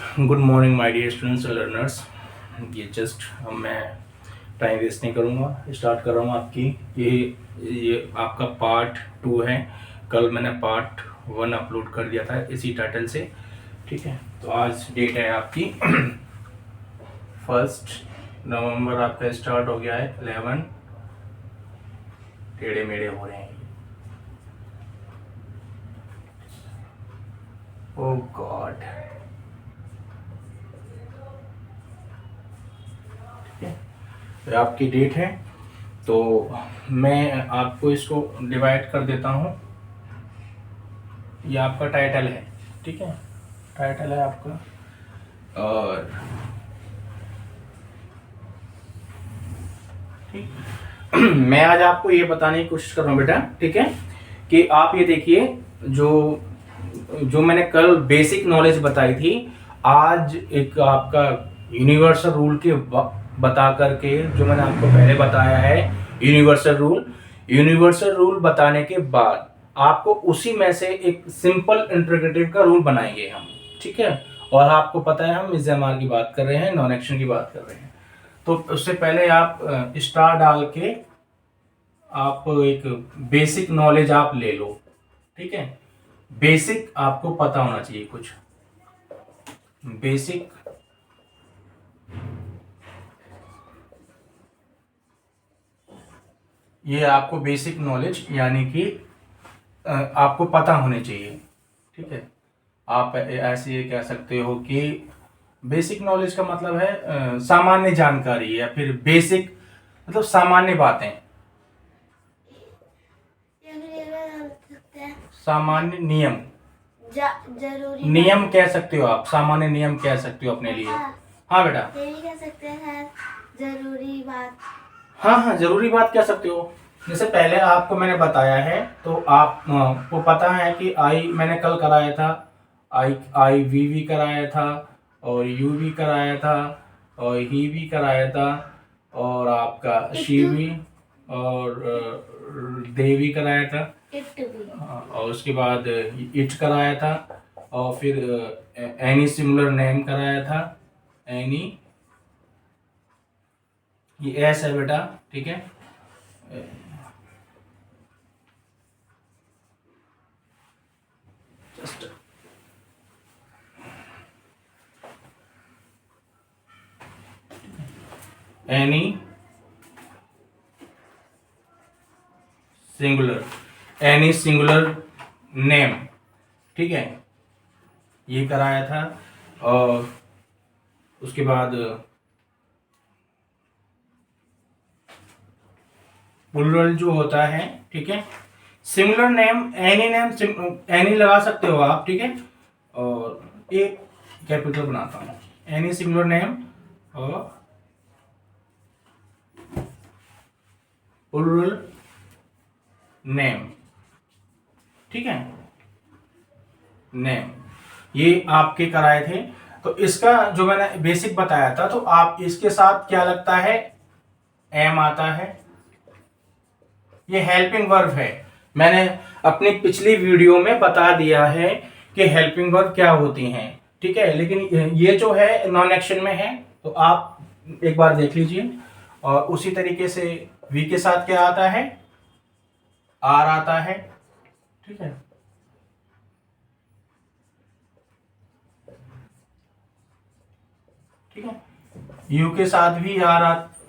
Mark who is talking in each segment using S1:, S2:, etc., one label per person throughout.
S1: Good morning my dear students and learners. ये just मैं time waste नहीं करूँगा, स्टार्ट कर रहा हूँ आपकी। ये आपका पार्ट 2 है। कल मैंने पार्ट 1 अपलोड कर दिया था इसी टाइटल से, ठीक है। तो आज डेट है आपकी 1 नवंबर, आपका स्टार्ट हो गया है 11। टेढ़े मेढ़े हो रहे हैं, ओ गॉड। तो आपकी डेट है, तो मैं आपको इसको डिवाइड कर देता हूँ। ये आपका टाइटल है, ठीक है, टाइटल है आपका। और ठीक मैं आज आपको ये बताने की कोशिश कर रहा हूँ बेटा, ठीक है, कि आप ये देखिए, जो जो मैंने कल बेसिक नॉलेज बताई थी, आज एक आपका यूनिवर्सल रूल के बता करके, जो मैंने आपको पहले बताया है यूनिवर्सल रूल बताने के बाद आपको उसी में से एक सिंपल इंटीग्रेटिव का रूल बनाएंगे हम, ठीक है। और आपको पता है हम इस की बात कर रहे हैं, नॉन एक्शन की बात कर रहे हैं। तो उससे पहले आप स्टार डाल के आप एक बेसिक नॉलेज आप ले लो, ठीक है। बेसिक आपको पता होना चाहिए कुछ बेसिक। ये आपको बेसिक नॉलेज यानी कि आपको पता होने चाहिए, ठीक है। आप ऐसे ये कह सकते हो कि बेसिक नॉलेज का मतलब है सामान्य जानकारी, या फिर बेसिक मतलब सामान्य बातें, सामान्य नियम, जरूरी नियम कह सकते हो आप, सामान्य नियम कह सकते हो अपने लिए। हाँ बेटा, ये कह सकते हैं जरूरी बात। हाँ, जरूरी बात कह सकते हो। जैसे पहले आपको मैंने बताया है, तो आपको पता है कि आई मैंने कल कराया था, आई वी कराया था, और यू भी कराया था, और ही भी कराया था, और आपका शी भी, और दे भी कराया था, और उसके बाद इट कराया था, और फिर एनी सिमिलर नेम कराया था। एनी, ये एस है बेटा, ठीक है। जस्ट एनी सिंगुलर नेम, ठीक है, ये कराया था। और उसके बाद प्लूरल जो होता है, ठीक है। सिंगुलर नेम, एनी लगा सकते हो आप, ठीक है। और एक कैपिटल बनाता हूँ, एनी सिंगुलर नेम और प्लूरल नेम, ठीक है, नेम, ये आपके कराए थे। तो इसका जो मैंने बेसिक बताया था, तो आप इसके साथ क्या लगता है, एम आता है। ये हेल्पिंग वर्ब है, मैंने अपनी पिछली वीडियो में बता दिया है कि हेल्पिंग वर्ब क्या होती हैं, ठीक है। लेकिन ये जो है नॉन एक्शन में है, तो आप एक बार देख लीजिए। और उसी तरीके से वी के साथ क्या आता है, आर आता है, ठीक है। ठीक है, यू के साथ भी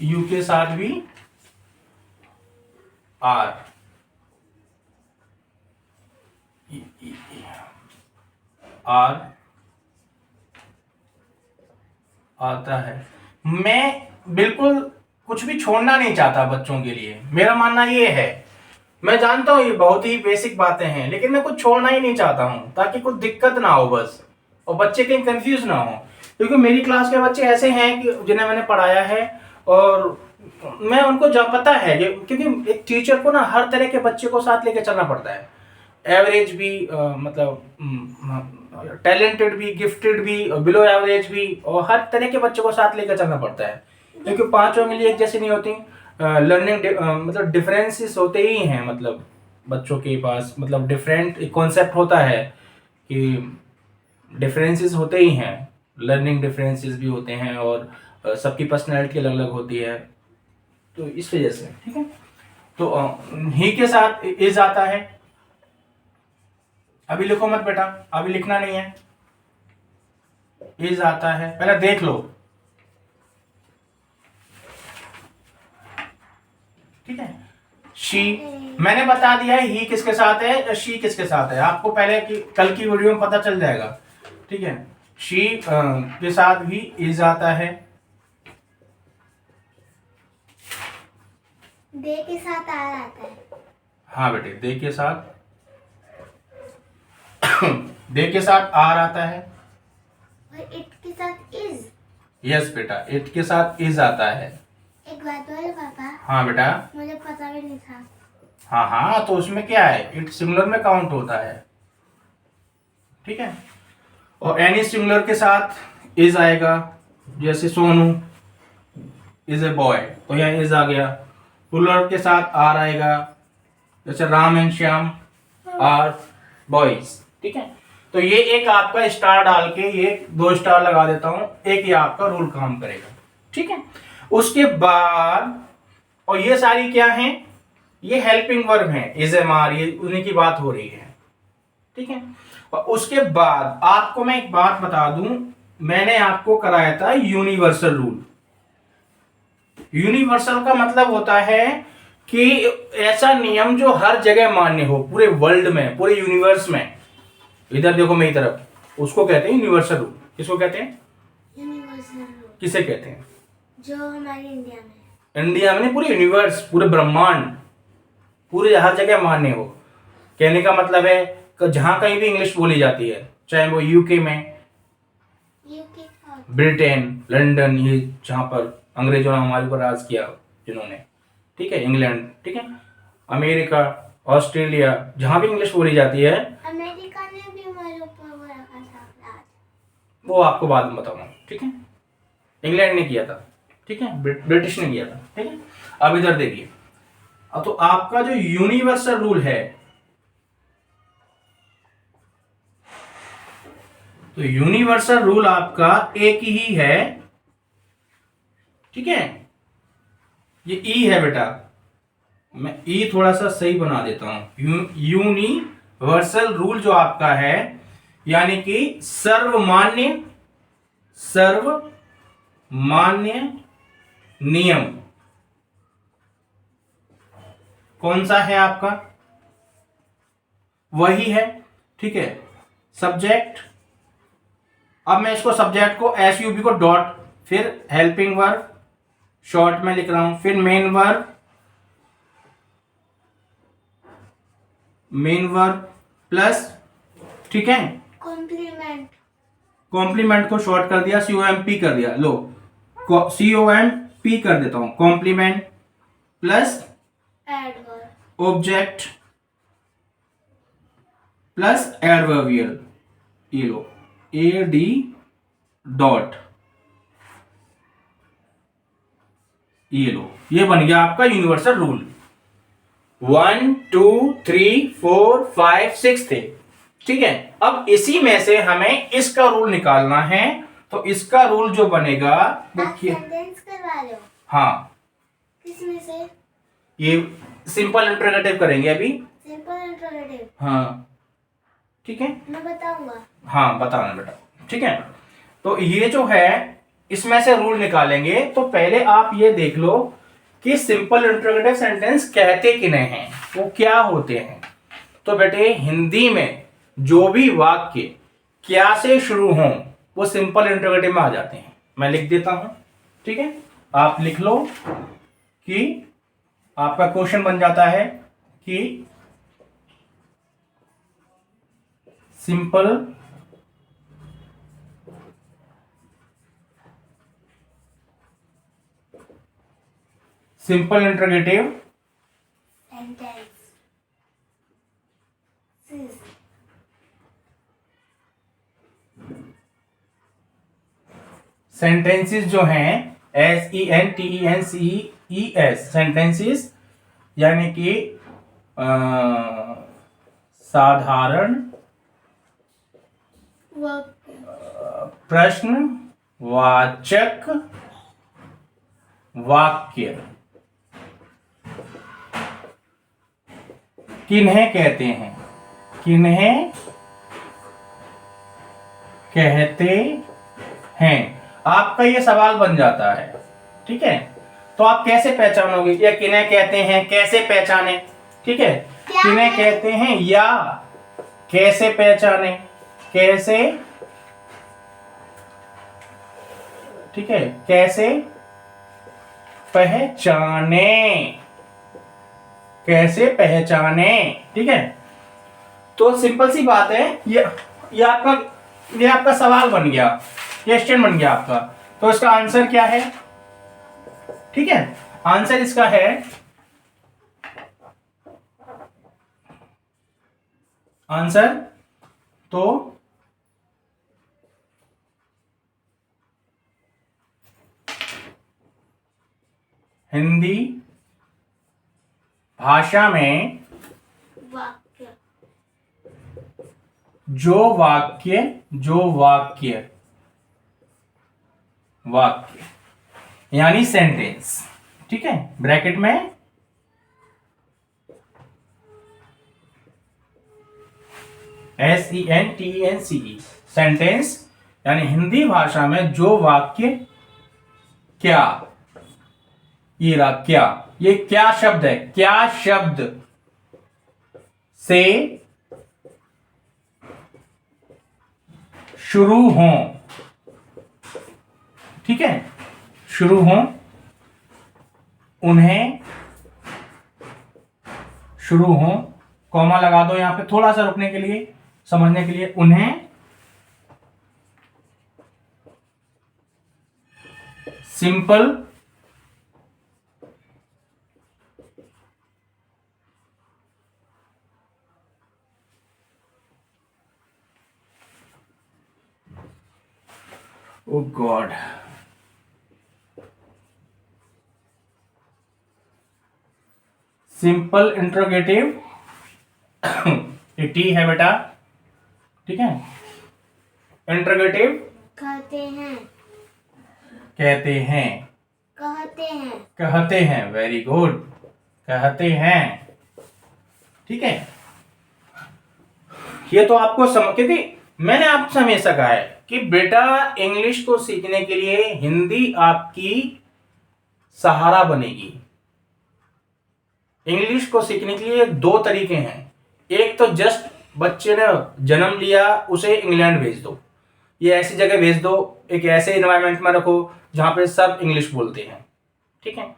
S1: यू के साथ भी आर, आर आता है। मैं बिल्कुल कुछ भी छोड़ना नहीं चाहता बच्चों के लिए, मेरा मानना ये है। मैं जानता हूं ये बहुत ही बेसिक बातें हैं, लेकिन मैं कुछ छोड़ना ही नहीं चाहता हूं, ताकि कुछ दिक्कत ना हो बस, और बच्चे कहीं कंफ्यूज ना हो। क्योंकि मेरी क्लास के बच्चे ऐसे हैं कि जिन्हें मैंने पढ़ाया है, और मैं उनको जब पता है कि, क्योंकि एक टीचर को ना हर तरह के बच्चे को साथ लेके चलना पड़ता है। एवरेज भी, मतलब टैलेंटेड भी, गिफ्टेड भी, बिलो एवरेज भी, और हर तरह के बच्चों को साथ लेकर चलना पड़ता है, क्योंकि पांचों उंगली एक जैसी नहीं होती। लर्निंग मतलब डिफरेंसेस होते ही हैं, मतलब बच्चों के पास, मतलब डिफरेंट एक कॉन्सेप्ट होता है कि डिफरेंसेस होते ही हैं, लर्निंग डिफरेंसेस भी होते हैं और सबकी पर्सनैलिटी अलग अलग होती है, तो इस वजह से। ठीक है, तो ही के साथ इज आता है। अभी लिखो मत बेटा, अभी लिखना नहीं है। इज आता है, पहले देख लो। ठीक है, शी मैंने बता दिया है ही किसके साथ है, शी किसके साथ है, आपको पहले की कल की वीडियो में पता चल जाएगा। ठीक है, शी के साथ भी इज आता है।
S2: दे के साथ आर आता है।
S1: हाँ बेटे, दे के साथ दे के साथ आर आता है।
S2: और इट के साथ इज।
S1: यस बेटा, इट के साथ इज आता है।
S2: एक बात बोले पापा।
S1: हाँ बेटा।
S2: मुझे पता भी नहीं था।
S1: हाँ हाँ, तो उसमें क्या है, इट सिंगुलर में काउंट होता है। ठीक है, और एनी सिंगुलर के साथ इज आएगा, जैसे सोनू इज ए बॉय, तो यहाँ इज आ गया। प्लूरल के साथ आर आएगा, जैसे Ram and Shyam are boys. ठीक है, तो ये एक आपका स्टार डाल के, ये 2 स्टार लगा देता हूं, एक ये आपका रूल काम करेगा। ठीक है, उसके बाद और ये सारी क्या हैं, ये हेल्पिंग वर्ब हैं, इज एम आर, ये उन्हीं की बात हो रही है। ठीक है, और उसके बाद आपको मैं एक बात बता दूं, मैंने आपको कराया था यूनिवर्सल रूल। यूनिवर्सल का मतलब होता है कि ऐसा नियम जो हर जगह मान्य हो, पूरे वर्ल्ड में, पूरे यूनिवर्स में। इधर देखो मेरी तरफ, उसको कहते हैं यूनिवर्सल रूल। किसको कहते हैं?
S2: Universal rule.
S1: किसे कहते हैं?
S2: जो हमारे इंडिया में।
S1: इंडिया में नहीं, पूरे यूनिवर्स, पूरे ब्रह्मांड, पूरे हर जगह मान्य हो। कहने का मतलब है कि जहां कहीं भी इंग्लिश बोली जाती है, चाहे वो यूके में, ब्रिटेन, लंदन, ये जहां पर अंग्रेजों ने हमारे ऊपर राज किया जिन्होंने, ठीक है, इंग्लैंड, ठीक है, अमेरिका, ऑस्ट्रेलिया, जहां भी इंग्लिश बोली जाती है।
S2: अमेरिका ने भी हमारे ऊपर वो रखा था राज।
S1: वो आपको बाद में बताऊंगा। ठीक है, इंग्लैंड ने किया था, ठीक है, ब्रिटिश ने किया था। ठीक है, अब इधर देखिए, अब तो आपका जो यूनिवर्सल रूल है, तो यूनिवर्सल रूल आपका एक ही है। ठीक है, ये ई है बेटा, मैं ई थोड़ा सा सही बना देता हूं। यूनिवर्सल रूल जो आपका है, यानी कि सर्वमान्य, सर्वमान्य नियम, कौन सा है आपका? वही है। ठीक है, सब्जेक्ट, अब मैं इसको सब्जेक्ट को एसयूबी को डॉट, फिर हेल्पिंग वर्ब शॉर्ट में लिख रहा हूं, फिर मेन वर्ब प्लस, ठीक है,
S2: कॉम्प्लीमेंट,
S1: कॉम्प्लीमेंट को शॉर्ट कर दिया, COMP कर दिया। लो, COMP कर देता हूं, complement plus
S2: adverb,
S1: object plus adverbial, ये लो, AD डॉट, ये लो, ये बन गया आपका यूनिवर्सल रूल। 1 2 3 4 5 6 थे। ठीक है, अब इसी में से हमें इसका रूल निकालना है, तो इसका रूल जो बनेगा वो
S2: सेंटेंस करवा लो।
S1: हाँ,
S2: किसमें से?
S1: ये सिंपल इंटरोगेटिव करेंगे अभी।
S2: सिंपल इंटरोगेटिव,
S1: हाँ, ठीक है,
S2: मैं बताऊंगा।
S1: हाँ बताना बेटा। ठीक है, तो ये जो है, इसमें से रूल निकालेंगे, तो पहले आप ये देख लो कि सिंपल इंटरोगेटिव सेंटेंस कहते किन्हें हैं, वो क्या होते हैं। तो बेटे, हिंदी में जो भी वाक्य क्या से शुरू हों, वो सिंपल इंटरोगेटिव में आ जाते हैं। मैं लिख देता हूं, ठीक है, आप लिख लो कि आपका क्वेश्चन बन जाता है कि सिंपल इंटरोगेटिव सेंटेंसेस जो हैं, SENTENCES, सेंटेंसेस, यानी कि साधारण प्रश्नवाचक वाक्य किन्हें कहते हैं? किन्हें कहते हैं? आपका ये सवाल बन जाता है, ठीक है। तो आप कैसे पहचानोगे या किन्हें कहते हैं, कैसे पहचाने? ठीक है, किन्हें कहते हैं या कैसे पहचाने, कैसे, ठीक है, कैसे पहचाने, कैसे पहचाने, ठीक है। तो सिंपल सी बात है, ये आपका सवाल बन गया, क्वेश्चन बन गया आपका। तो इसका आंसर क्या है? ठीक है, आंसर इसका है आंसर तो हिंदी भाषा में
S2: वाक्य,
S1: जो वाक्य यानी सेंटेंस, ठीक है, ब्रैकेट में SENTENCE, सेंटेंस यानी हिंदी भाषा में जो वाक्य क्या, ये रहा क्या, ये क्या शब्द है, क्या शब्द से शुरू हो, ठीक है, शुरू हो, उन्हें, शुरू हो, कॉमा लगा दो यहां पे थोड़ा सा रुकने के लिए, समझने के लिए, उन्हें सिंपल ओ गॉड, सिंपल इंट्रोगेटिव, ये टी है बेटा, ठीक है, इंट्रोगेटिव
S2: कहते हैं,
S1: कहते हैं,
S2: कहते हैं,
S1: कहते हैं, वेरी गुड, कहते हैं, ठीक है। ये तो आपको क्योंकि मैंने आपसे हमेशा कहा है कि बेटा इंग्लिश को सीखने के लिए हिंदी आपकी सहारा बनेगी। इंग्लिश को सीखने के लिए दो तरीके हैं, एक तो जस्ट बच्चे ने जन्म लिया उसे इंग्लैंड भेज दो, ये ऐसी जगह भेज दो, एक ऐसे एनवायरनमेंट में रखो जहां पे सब इंग्लिश बोलते हैं, ठीक है।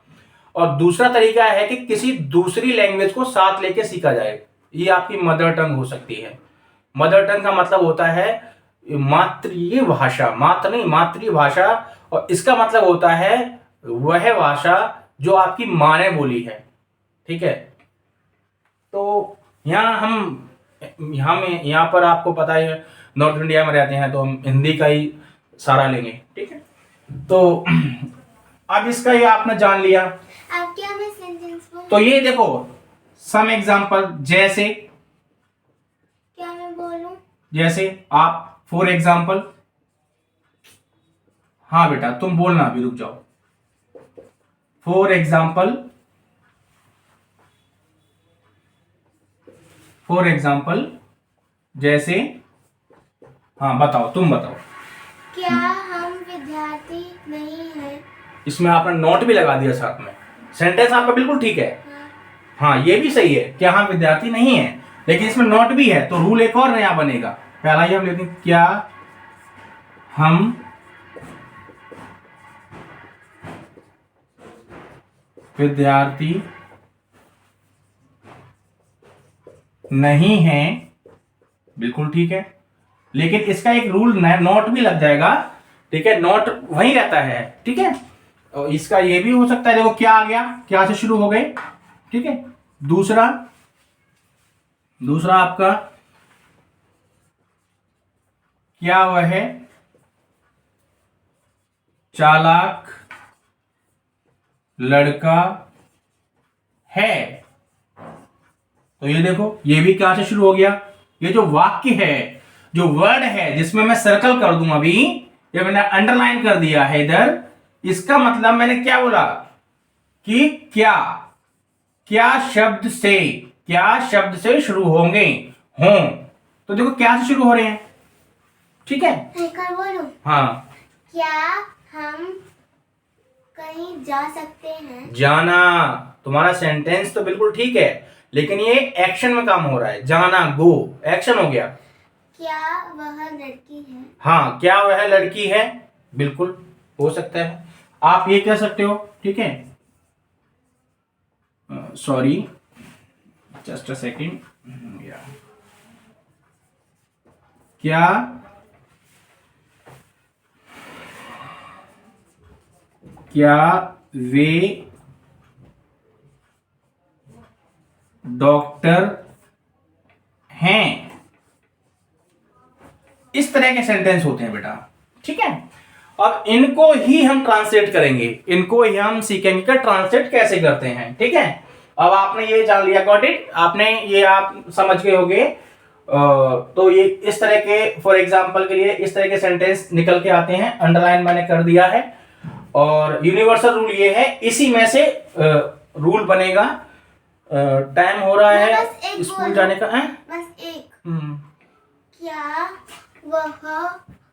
S1: और दूसरा तरीका है कि किसी दूसरी लैंग्वेज को साथ लेके सीखा जाए, ये आपकी मदर टंग हो सकती है। मदर टंग का मतलब होता है मातृभाषा, मात्र नहीं मातृभाषा, और इसका मतलब होता है वह भाषा जो आपकी माँ ने बोली है, ठीक है। तो यहाँ पर आपको पता है नॉर्थ इंडिया में रहते हैं तो हम हिंदी का ही सहारा लेंगे, ठीक है। तो अब इसका ये आपने जान लिया।
S2: अब क्या मैं सेंटेंस बोलूं?
S1: तो ये देखो सम एग्जांपल, जैसे,
S2: क्या मैं बोलूं?
S1: जैसे आप फॉर एग्जांपल, हाँ बेटा तुम बोलना, अभी रुक जाओ। फॉर एग्जांपल, फॉर एग्जाम्पल, जैसे, हाँ बताओ, तुम बताओ।
S2: क्या हम विद्यार्थी नहीं हैं?
S1: इसमें आपने नोट भी लगा दिया साथ में, सेंटेंस आपका बिल्कुल ठीक है, हाँ ये भी सही है, क्या हम विद्यार्थी नहीं है, लेकिन इसमें नोट भी है, तो रूल एक और नया बनेगा। पहला ही हम लेते हैं, क्या हम विद्यार्थी नहीं है, बिल्कुल ठीक है, लेकिन इसका एक रूल नोट भी लग जाएगा, ठीक है, नोट वहीं रहता है, ठीक है। और इसका ये भी हो सकता है, देखो क्या आ गया, क्या से शुरू हो गए, ठीक है। दूसरा आपका क्या वह है चालाक लड़का है, तो ये देखो ये भी क्या से शुरू हो गया, ये जो वाक्य है, जो वर्ड है जिसमें मैं सर्कल कर दूं अभी, ये मैंने अंडरलाइन कर दिया है इधर, इसका मतलब मैंने क्या बोला कि क्या शब्द से शुरू होंगे, हों। तो देखो क्या से शुरू हो रहे हैं, ठीक है।
S2: एक और बोलूं?
S1: हाँ,
S2: क्या हम कहीं जा सकते हैं?
S1: जाना, तुम्हारा सेंटेंस तो बिल्कुल ठीक है, लेकिन ये एक्शन में काम हो रहा है। जाना, गो, एक्शन हो गया।
S2: क्या वह लड़की है?
S1: हाँ, क्या वह लड़की है, बिल्कुल हो सकता है, आप ये कह सकते हो, ठीक है। Sorry, just a second. क्या वे डॉक्टर हैं, इस तरह के सेंटेंस होते हैं बेटा, ठीक है। अब इनको ही हम ट्रांसलेट करेंगे, इनको ही हम सीखेंगे कि ट्रांसलेट कैसे करते हैं, ठीक है। अब आपने ये जान लिया, गॉट इट, आपने ये आप समझ गए होंगे। तो ये इस तरह के, फॉर एग्जांपल के लिए इस तरह के सेंटेंस निकल के आते हैं, अंडरलाइन मैंने कर दिया है। और यूनिवर्सल रूल ये है, इसी में से रूल बनेगा। टाइम हो रहा है स्कूल जाने का, है
S2: बस एक।
S1: हम्म,
S2: क्या वह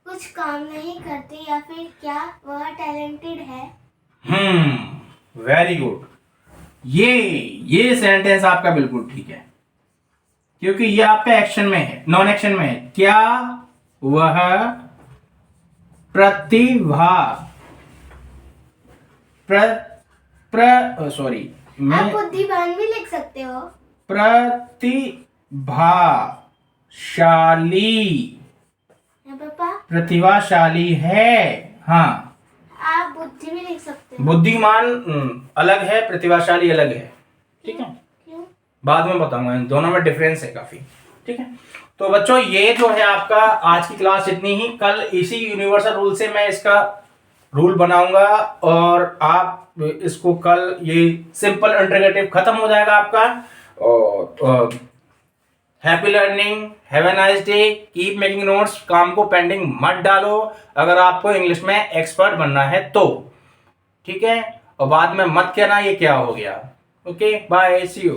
S2: कुछ काम नहीं करती या फिर क्या वह टैलेंटेड है?
S1: Very good. ये सेंटेंस आपका बिल्कुल ठीक है, क्योंकि ये आपका एक्शन में है, नॉन एक्शन में है। क्या वह प्रतिभा सॉरी,
S2: आप बुद्धिमान भी लिख सकते हो।
S1: प्रतिभाशाली है, हाँ।
S2: आप बुद्धि भी लिख सकते हो।
S1: बुद्धिमान अलग है, प्रतिभाशाली अलग है, ठीक है।
S2: क्यों?
S1: बाद में बताऊंगा, इन दोनों में डिफरेंस है काफी, ठीक है। तो बच्चों, ये जो है आपका आज की क्लास इतनी ही। कल इसी यूनिवर्सल रूल से मैं इसका रूल बनाऊंगा और आप इसको कल, ये सिंपल इंटरोगेटिव खत्म हो जाएगा आपका। और happy learning, have a nice day, keep making notes, काम को पेंडिंग मत डालो अगर आपको इंग्लिश में एक्सपर्ट बनना है तो, ठीक है। और बाद में मत कहना ये क्या हो गया। Okay, bye, see you.